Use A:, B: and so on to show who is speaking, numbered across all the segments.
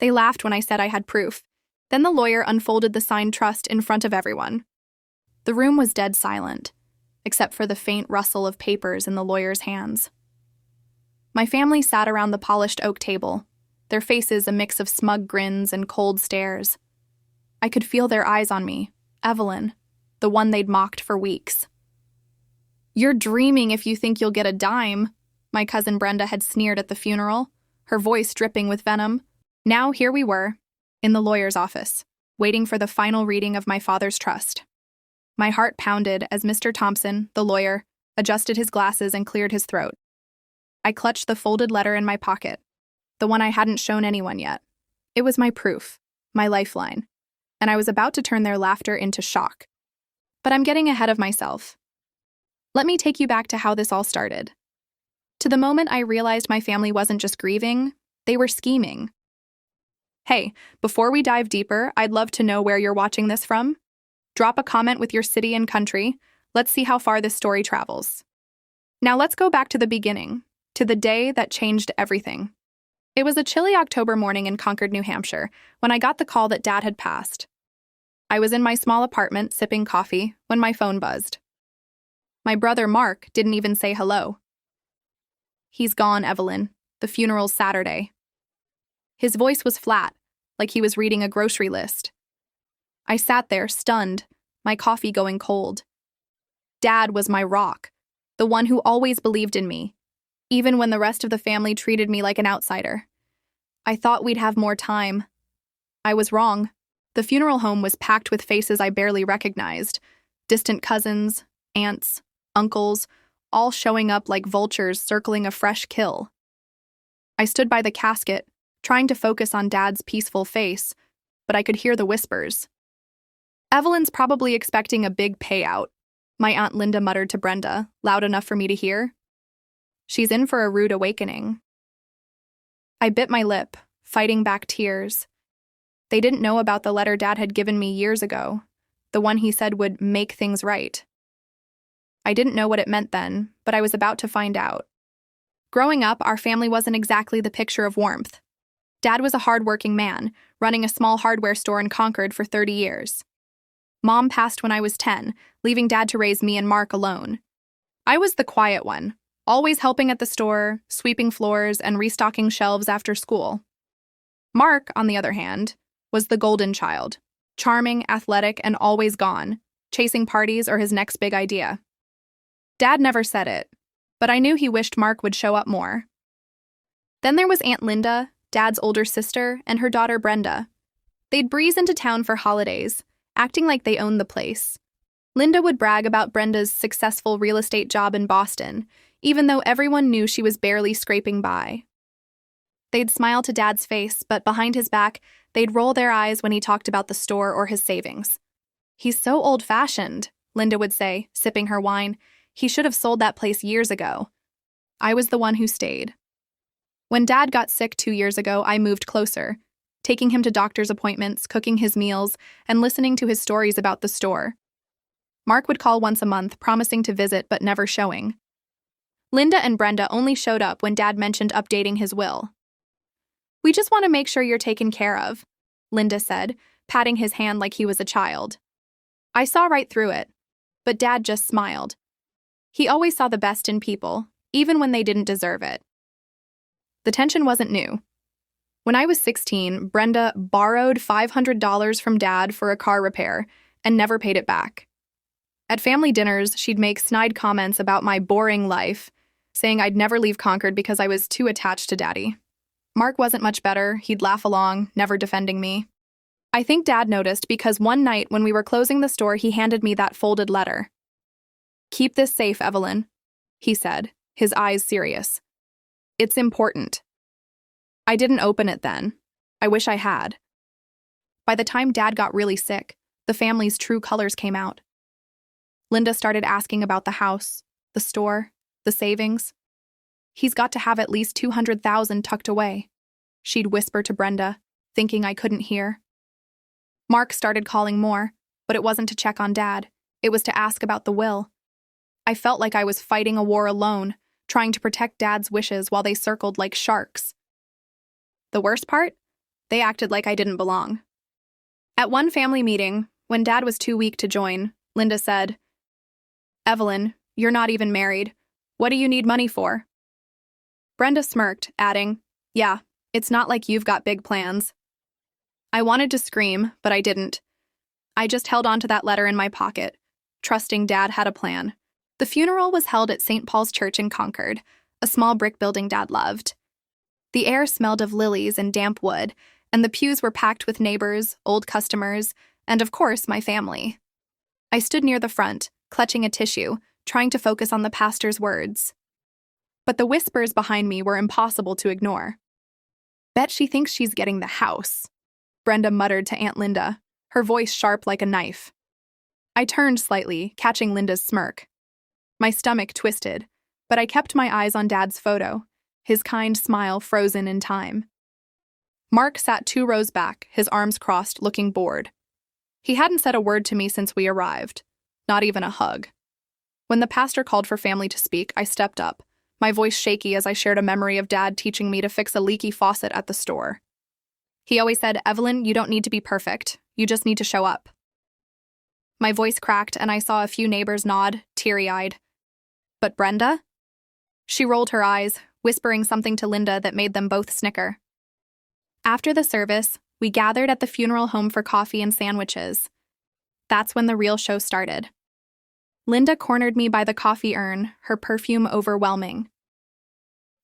A: They laughed when I said I had proof. Then the lawyer unfolded the signed trust in front of everyone. The room was dead silent, except for the faint rustle of papers in the lawyer's hands. My family sat around the polished oak table, their faces a mix of smug grins and cold stares. I could feel their eyes on me, Evelyn, the one they'd mocked for weeks. "You're dreaming if you think you'll get a dime," my cousin Brenda had sneered at the funeral, her voice dripping with venom. Now here we were, in the lawyer's office, waiting for the final reading of my father's trust. My heart pounded as Mr. Thompson, the lawyer, adjusted his glasses and cleared his throat. I clutched the folded letter in my pocket, the one I hadn't shown anyone yet. It was my proof, my lifeline, and I was about to turn their laughter into shock. But I'm getting ahead of myself. Let me take you back to how this all started. To the moment I realized my family wasn't just grieving, they were scheming. Hey, before we dive deeper, I'd love to know where you're watching this from. Drop a comment with your city and country. Let's see how far this story travels. Now let's go back to the beginning, to the day that changed everything. It was a chilly October morning in Concord, New Hampshire, when I got the call that Dad had passed. I was in my small apartment sipping coffee when my phone buzzed. My brother Mark didn't even say hello. "He's gone, Evelyn. The funeral's Saturday." His voice was flat, like he was reading a grocery list. I sat there, stunned, my coffee going cold. Dad was my rock, the one who always believed in me, even when the rest of the family treated me like an outsider. I thought we'd have more time. I was wrong. The funeral home was packed with faces I barely recognized, distant cousins, aunts, uncles, all showing up like vultures circling a fresh kill. I stood by the casket, trying to focus on Dad's peaceful face, but I could hear the whispers. "Evelyn's probably expecting a big payout," my Aunt Linda muttered to Brenda, loud enough for me to hear. "She's in for a rude awakening." I bit my lip, fighting back tears. They didn't know about the letter Dad had given me years ago, the one he said would make things right. I didn't know what it meant then, but I was about to find out. Growing up, our family wasn't exactly the picture of warmth. Dad was a hard-working man, running a small hardware store in Concord for 30 years. Mom passed when I was 10, leaving Dad to raise me and Mark alone. I was the quiet one, always helping at the store, sweeping floors, and restocking shelves after school. Mark, on the other hand, was the golden child, charming, athletic, and always gone, chasing parties or his next big idea. Dad never said it, but I knew he wished Mark would show up more. Then there was Aunt Linda, Dad's older sister, and her daughter Brenda. They'd breeze into town for holidays, acting like they owned the place. Linda would brag about Brenda's successful real estate job in Boston, even though everyone knew she was barely scraping by. They'd smile to Dad's face, but behind his back, they'd roll their eyes when he talked about the store or his savings. "He's so old-fashioned," Linda would say, sipping her wine. "He should have sold that place years ago." I was the one who stayed. When Dad got sick 2 years ago, I moved closer, taking him to doctor's appointments, cooking his meals, and listening to his stories about the store. Mark would call once a month, promising to visit but never showing. Linda and Brenda only showed up when Dad mentioned updating his will. "We just want to make sure you're taken care of," Linda said, patting his hand like he was a child. I saw right through it, but Dad just smiled. He always saw the best in people, even when they didn't deserve it. The tension wasn't new. When I was 16, Brenda borrowed $500 from Dad for a car repair and never paid it back. At family dinners, she'd make snide comments about my boring life, saying I'd never leave Concord because I was too attached to Daddy. Mark wasn't much better. He'd laugh along, never defending me. I think Dad noticed because one night when we were closing the store, he handed me that folded letter. "Keep this safe, Evelyn," he said, his eyes serious. "It's important." I didn't open it then. I wish I had. By the time Dad got really sick, the family's true colors came out. Linda started asking about the house, the store, the savings. "He's got to have at least $200,000 tucked away," she'd whisper to Brenda, thinking I couldn't hear. Mark started calling more, but it wasn't to check on Dad. It was to ask about the will. I felt like I was fighting a war alone, trying to protect Dad's wishes while they circled like sharks. The worst part? They acted like I didn't belong. At one family meeting, when Dad was too weak to join, Linda said, "Evelyn, you're not even married. What do you need money for?" Brenda smirked, adding, "Yeah, it's not like you've got big plans." I wanted to scream, but I didn't. I just held onto that letter in my pocket, trusting Dad had a plan. The funeral was held at St. Paul's Church in Concord, a small brick building Dad loved. The air smelled of lilies and damp wood, and the pews were packed with neighbors, old customers, and of course, my family. I stood near the front, clutching a tissue, trying to focus on the pastor's words. But the whispers behind me were impossible to ignore. "Bet she thinks she's getting the house," Brenda muttered to Aunt Linda, her voice sharp like a knife. I turned slightly, catching Linda's smirk. My stomach twisted, but I kept my eyes on Dad's photo, his kind smile frozen in time. Mark sat 2 rows back, his arms crossed, looking bored. He hadn't said a word to me since we arrived, not even a hug. When the pastor called for family to speak, I stepped up, my voice shaky as I shared a memory of Dad teaching me to fix a leaky faucet at the store. He always said, "Evelyn, you don't need to be perfect. You just need to show up." My voice cracked, and I saw a few neighbors nod, teary-eyed. But Brenda? She rolled her eyes, whispering something to Linda that made them both snicker. After the service, we gathered at the funeral home for coffee and sandwiches. That's when the real show started. Linda cornered me by the coffee urn, her perfume overwhelming.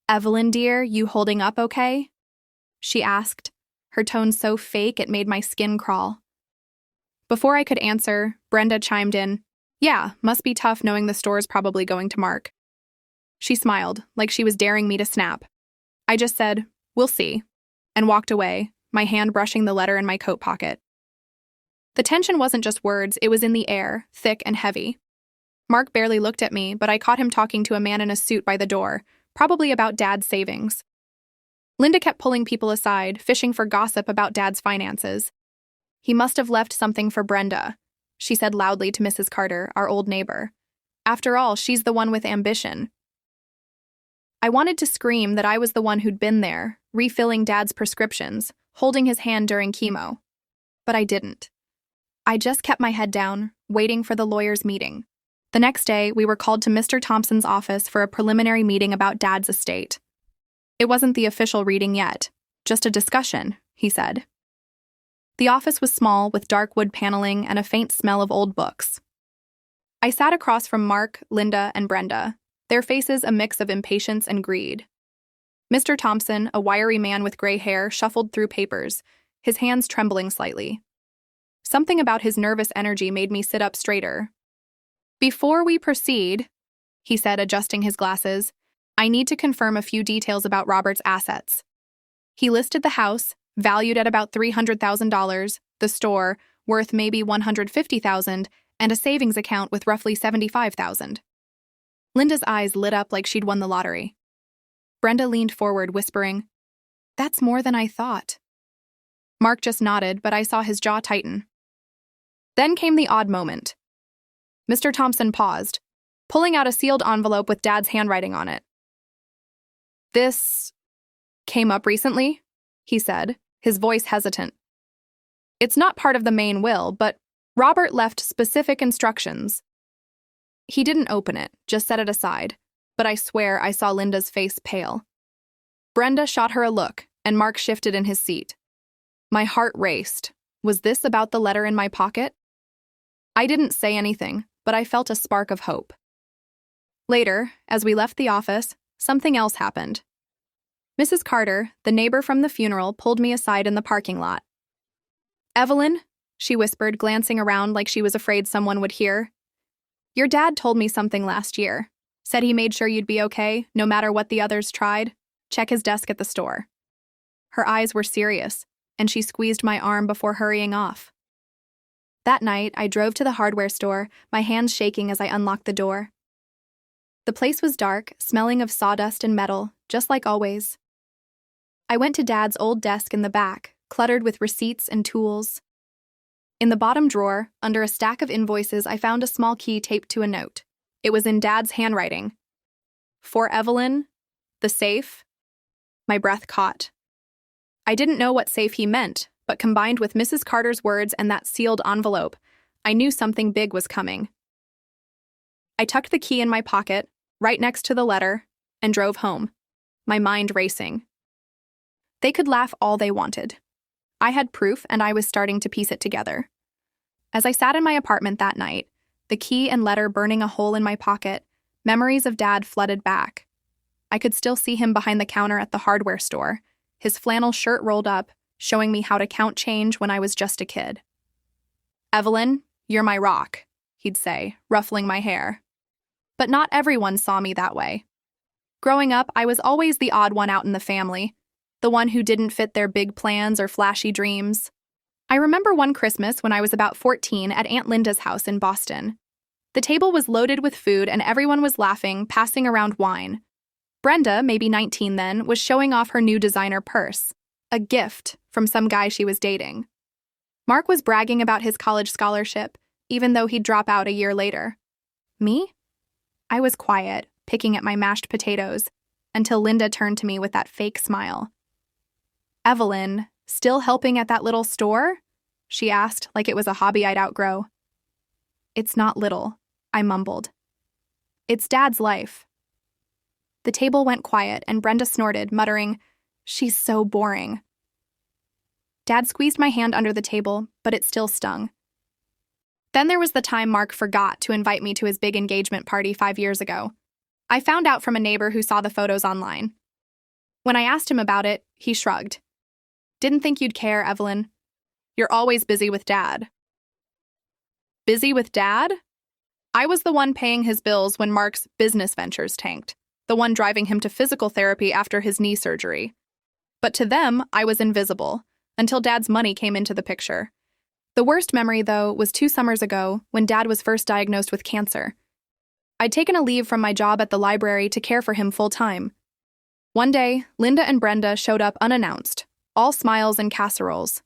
A: "Evelyn, dear, you holding up okay?" she asked, her tone so fake it made my skin crawl. Before I could answer, Brenda chimed in, "Yeah, must be tough knowing the store's probably going to Mark." She smiled, like she was daring me to snap. I just said, "We'll see," and walked away, my hand brushing the letter in my coat pocket. The tension wasn't just words, it was in the air, thick and heavy. Mark barely looked at me, but I caught him talking to a man in a suit by the door, probably about Dad's savings. Linda kept pulling people aside, fishing for gossip about Dad's finances. "He must have left something for Brenda," she said loudly to Mrs. Carter, our old neighbor. "After all, she's the one with ambition." I wanted to scream that I was the one who'd been there, refilling Dad's prescriptions, holding his hand during chemo. But I didn't. I just kept my head down, waiting for the lawyer's meeting. The next day, we were called to Mr. Thompson's office for a preliminary meeting about Dad's estate. It wasn't the official reading yet, just a discussion, he said. The office was small, with dark wood paneling and a faint smell of old books. I sat across from Mark, Linda, and Brenda, their faces a mix of impatience and greed. Mr. Thompson, a wiry man with gray hair, shuffled through papers, his hands trembling slightly. Something about his nervous energy made me sit up straighter. "Before we proceed," he said, adjusting his glasses, "I need to confirm a few details about Robert's assets." He listed the house, valued at about $300,000, the store, worth maybe $150,000, and a savings account with roughly $75,000. Linda's eyes lit up like she'd won the lottery. Brenda leaned forward, whispering, "That's more than I thought." Mark just nodded, but I saw his jaw tighten. Then came the odd moment. Mr. Thompson paused, pulling out a sealed envelope with Dad's handwriting on it. "This came up recently," he said, his voice hesitant. "It's not part of the main will, but Robert left specific instructions." He didn't open it, just set it aside, but I swear I saw Linda's face pale. Brenda shot her a look, and Mark shifted in his seat. My heart raced. Was this about the letter in my pocket? I didn't say anything, but I felt a spark of hope. Later, as we left the office, something else happened. Mrs. Carter, the neighbor from the funeral, pulled me aside in the parking lot. "Evelyn," she whispered, glancing around like she was afraid someone would hear. "Your dad told me something last year. Said he made sure you'd be okay, no matter what the others tried. Check his desk at the store." Her eyes were serious, and she squeezed my arm before hurrying off. That night, I drove to the hardware store, my hands shaking as I unlocked the door. The place was dark, smelling of sawdust and metal, just like always. I went to Dad's old desk in the back, cluttered with receipts and tools. In the bottom drawer, under a stack of invoices, I found a small key taped to a note. It was in Dad's handwriting. "For Evelyn, the safe." My breath caught. I didn't know what safe he meant, but combined with Mrs. Carter's words and that sealed envelope, I knew something big was coming. I tucked the key in my pocket, right next to the letter, and drove home, my mind racing. They could laugh all they wanted. I had proof, and I was starting to piece it together. As I sat in my apartment that night, the key and letter burning a hole in my pocket, memories of Dad flooded back. I could still see him behind the counter at the hardware store, his flannel shirt rolled up, showing me how to count change when I was just a kid. "Evelyn, you're my rock," he'd say, ruffling my hair. But not everyone saw me that way. Growing up, I was always the odd one out in the family, the one who didn't fit their big plans or flashy dreams. I remember one Christmas when I was about 14 at Aunt Linda's house in Boston. The table was loaded with food and everyone was laughing, passing around wine. Brenda, maybe 19 then, was showing off her new designer purse, a gift from some guy she was dating. Mark was bragging about his college scholarship, even though he'd drop out a year later. Me? I was quiet, picking at my mashed potatoes, until Linda turned to me with that fake smile. "Evelyn, still helping at that little store?" she asked, like it was a hobby I'd outgrow. "It's not little," I mumbled. "It's Dad's life." The table went quiet, and Brenda snorted, muttering, "She's so boring." Dad squeezed my hand under the table, but it still stung. Then there was the time Mark forgot to invite me to his big engagement party 5 years ago. I found out from a neighbor who saw the photos online. When I asked him about it, he shrugged. "Didn't think you'd care, Evelyn. You're always busy with Dad." Busy with Dad? I was the one paying his bills when Mark's business ventures tanked, the one driving him to physical therapy after his knee surgery. But to them, I was invisible, until Dad's money came into the picture. The worst memory, though, was 2 summers ago when Dad was first diagnosed with cancer. I'd taken a leave from my job at the library to care for him full-time. One day, Linda and Brenda showed up unannounced, all smiles and casseroles.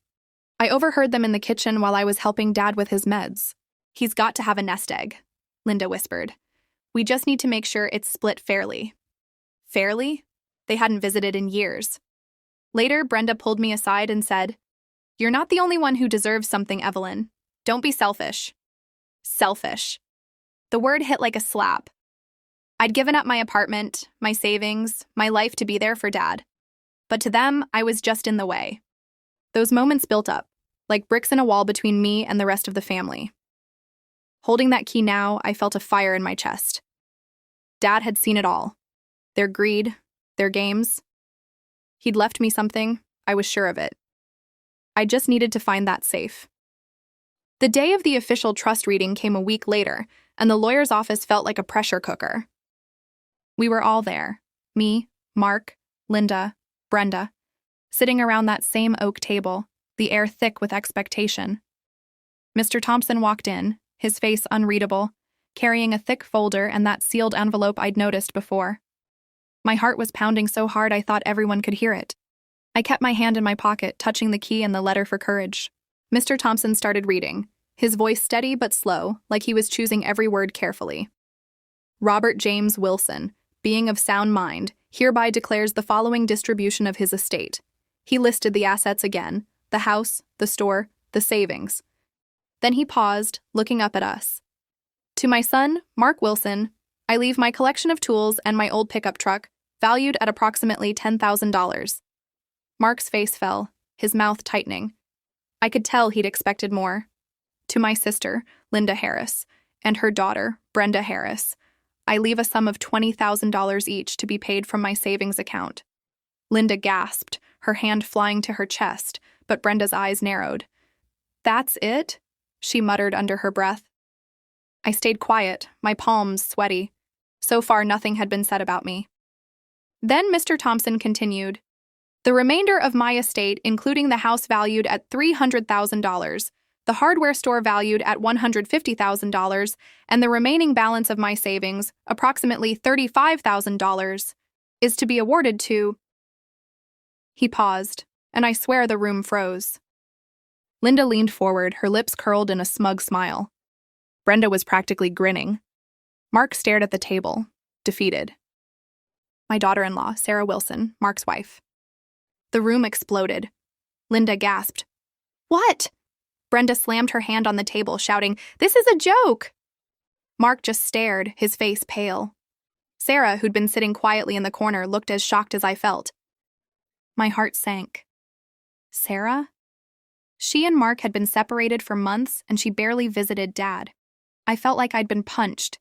A: I overheard them in the kitchen while I was helping Dad with his meds. "He's got to have a nest egg," Linda whispered. "We just need to make sure it's split fairly." Fairly? They hadn't visited in years. Later, Brenda pulled me aside and said, "You're not the only one who deserves something, Evelyn. Don't be selfish." Selfish. The word hit like a slap. I'd given up my apartment, my savings, my life to be there for Dad. But to them, I was just in the way. Those moments built up, like bricks in a wall between me and the rest of the family. Holding that key now, I felt a fire in my chest. Dad had seen it all. Their greed, their games. He'd left me something, I was sure of it. I just needed to find that safe. The day of the official trust reading came a week later, and the lawyer's office felt like a pressure cooker. We were all there, me, Mark, Linda, Brenda, sitting around that same oak table, the air thick with expectation. Mr. Thompson walked in, his face unreadable, carrying a thick folder and that sealed envelope I'd noticed before. My heart was pounding so hard I thought everyone could hear it. I kept my hand in my pocket, touching the key and the letter for courage. Mr. Thompson started reading, his voice steady but slow, like he was choosing every word carefully. "Robert James Wilson, being of sound mind, hereby declares the following distribution of his estate." He listed the assets again, the house, the store, the savings. Then he paused, looking up at us. "To my son, Mark Wilson, I leave my collection of tools and my old pickup truck, valued at approximately $10,000. Mark's face fell, his mouth tightening. I could tell he'd expected more. "To my sister, Linda Harris, and her daughter, Brenda Harris, I leave a sum of $20,000 each to be paid from my savings account." Linda gasped, her hand flying to her chest, but Brenda's eyes narrowed. "That's it?" she muttered under her breath. I stayed quiet, my palms sweaty. So far, nothing had been said about me. Then Mr. Thompson continued, "The remainder of my estate, including the house valued at $300,000, the hardware store valued at $150,000, and the remaining balance of my savings, approximately $35,000, is to be awarded to—" He paused, and I swear the room froze. Linda leaned forward, her lips curled in a smug smile. Brenda was practically grinning. Mark stared at the table, defeated. "My daughter-in-law, Sarah Wilson, Mark's wife." The room exploded. Linda gasped. What? Brenda slammed her hand on the table, shouting, "This is a joke!" Mark just stared, his face pale. Sarah, who'd been sitting quietly in the corner, looked as shocked as I felt. My heart sank. Sarah? She and Mark had been separated for months, and she barely visited Dad. I felt like I'd been punched.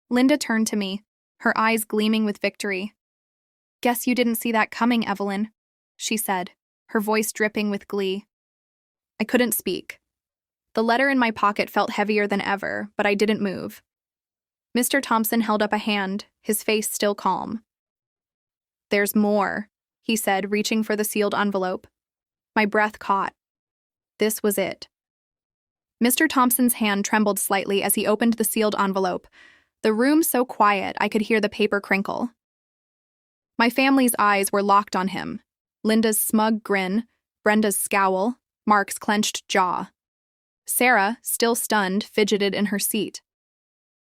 A: Linda turned to me, her eyes gleaming with victory. "Guess you didn't see that coming, Evelyn," she said, her voice dripping with glee. I couldn't speak. The letter in my pocket felt heavier than ever, but I didn't move. Mr. Thompson held up a hand, his face still calm. "There's more," he said, reaching for the sealed envelope. My breath caught. This was it. Mr. Thompson's hand trembled slightly as he opened the sealed envelope, the room so quiet I could hear the paper crinkle. My family's eyes were locked on him. Linda's smug grin, Brenda's scowl, Mark's clenched jaw. Sarah, still stunned, fidgeted in her seat.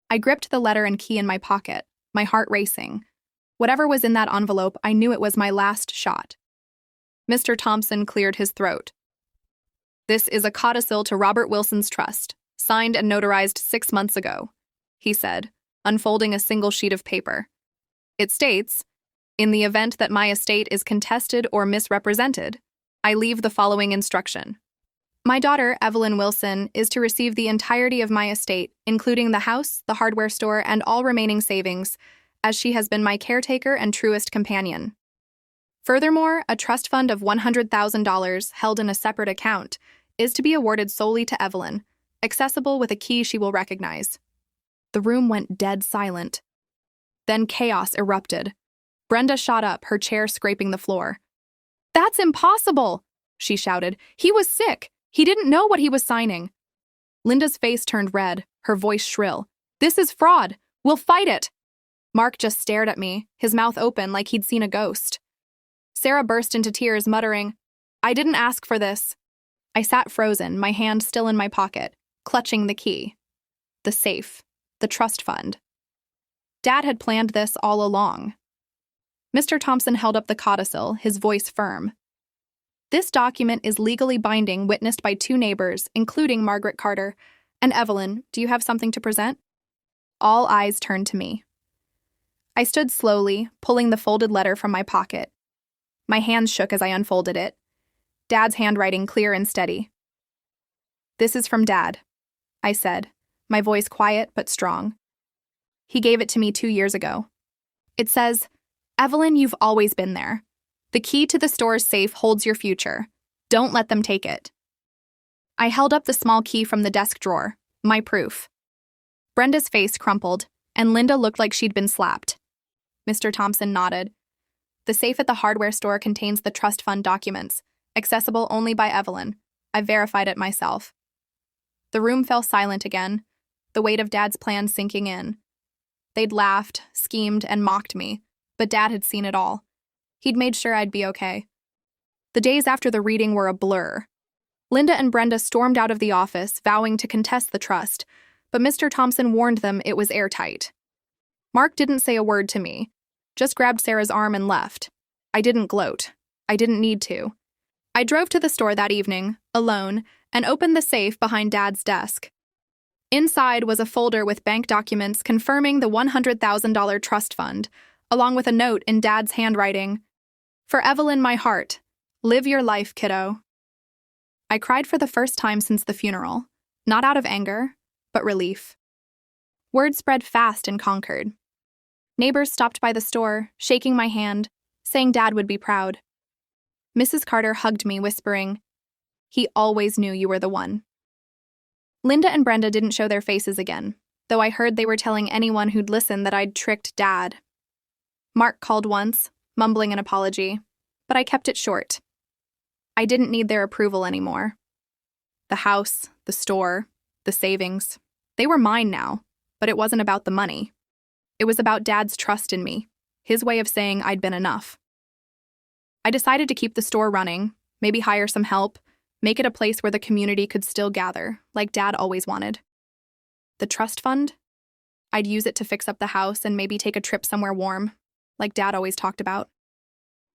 A: I gripped the letter and key in my pocket, my heart racing. Whatever was in that envelope, I knew it was my last shot. Mr. Thompson cleared his throat. "This is a codicil to Robert Wilson's trust, signed and notarized 6 months ago," he said, unfolding a single sheet of paper. "It states, in the event that my estate is contested or misrepresented, I leave the following instruction. My daughter, Evelyn Wilson, is to receive the entirety of my estate, including the house, the hardware store, and all remaining savings, as she has been my caretaker and truest companion. Furthermore, a trust fund of $100,000, held in a separate account, is to be awarded solely to Evelyn, accessible with a key she will recognize." The room went dead silent. Then chaos erupted. Brenda shot up, her chair scraping the floor. "That's impossible!" she shouted. "He was sick. He didn't know what he was signing." Linda's face turned red, her voice shrill. "This is fraud. We'll fight it." Mark just stared at me, his mouth open like he'd seen a ghost. Sarah burst into tears, muttering, "I didn't ask for this." I sat frozen, my hand still in my pocket, clutching the key. The safe. The trust fund. Dad had planned this all along. Mr. Thompson held up the codicil, his voice firm. "This document is legally binding, witnessed by 2 neighbors, including Margaret Carter. And Evelyn, do you have something to present?" All eyes turned to me. I stood slowly, pulling the folded letter from my pocket. My hands shook as I unfolded it, Dad's handwriting clear and steady. "This is from Dad," I said, my voice quiet but strong. "He gave it to me 2 years ago. It says, 'Evelyn, you've always been there. The key to the store's safe holds your future. Don't let them take it.'" I held up the small key from the desk drawer, my proof. Brenda's face crumpled, and Linda looked like she'd been slapped. Mr. Thompson nodded. "The safe at the hardware store contains the trust fund documents, accessible only by Evelyn. I verified it myself." The room fell silent again, the weight of Dad's plan sinking in. They'd laughed, schemed, and mocked me, but Dad had seen it all. He'd made sure I'd be okay. The days after the reading were a blur. Linda and Brenda stormed out of the office, vowing to contest the trust, but Mr. Thompson warned them it was airtight. Mark didn't say a word to me, just grabbed Sarah's arm and left. I didn't gloat. I didn't need to. I drove to the store that evening, alone, and opened the safe behind Dad's desk. Inside was a folder with bank documents confirming the $100,000 trust fund, along with a note in Dad's handwriting. "For Evelyn, my heart. Live your life, kiddo." I cried for the first time since the funeral, not out of anger, but relief. Word spread fast in Concord. Neighbors stopped by the store, shaking my hand, saying Dad would be proud. Mrs. Carter hugged me, whispering, "He always knew you were the one." Linda and Brenda didn't show their faces again, though I heard they were telling anyone who'd listen that I'd tricked Dad. Mark called once, mumbling an apology, but I kept it short. I didn't need their approval anymore. The house, the store, the savings, they were mine now, but it wasn't about the money. It was about Dad's trust in me, his way of saying I'd been enough. I decided to keep the store running, maybe hire some help, make it a place where the community could still gather, like Dad always wanted. The trust fund? I'd use it to fix up the house and maybe take a trip somewhere warm, like Dad always talked about.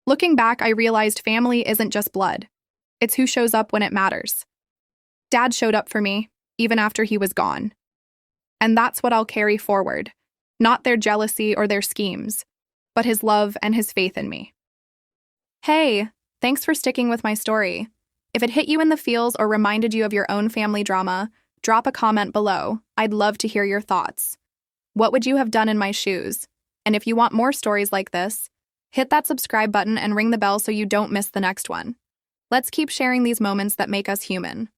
A: Looking back, I realized family isn't just blood. It's who shows up when it matters. Dad showed up for me, even after he was gone. And that's what I'll carry forward. Not their jealousy or their schemes, but his love and his faith in me. Hey, thanks for sticking with my story. If it hit you in the feels or reminded you of your own family drama, drop a comment below. I'd love to hear your thoughts. What would you have done in my shoes? And if you want more stories like this, hit that subscribe button and ring the bell so you don't miss the next one. Let's keep sharing these moments that make us human.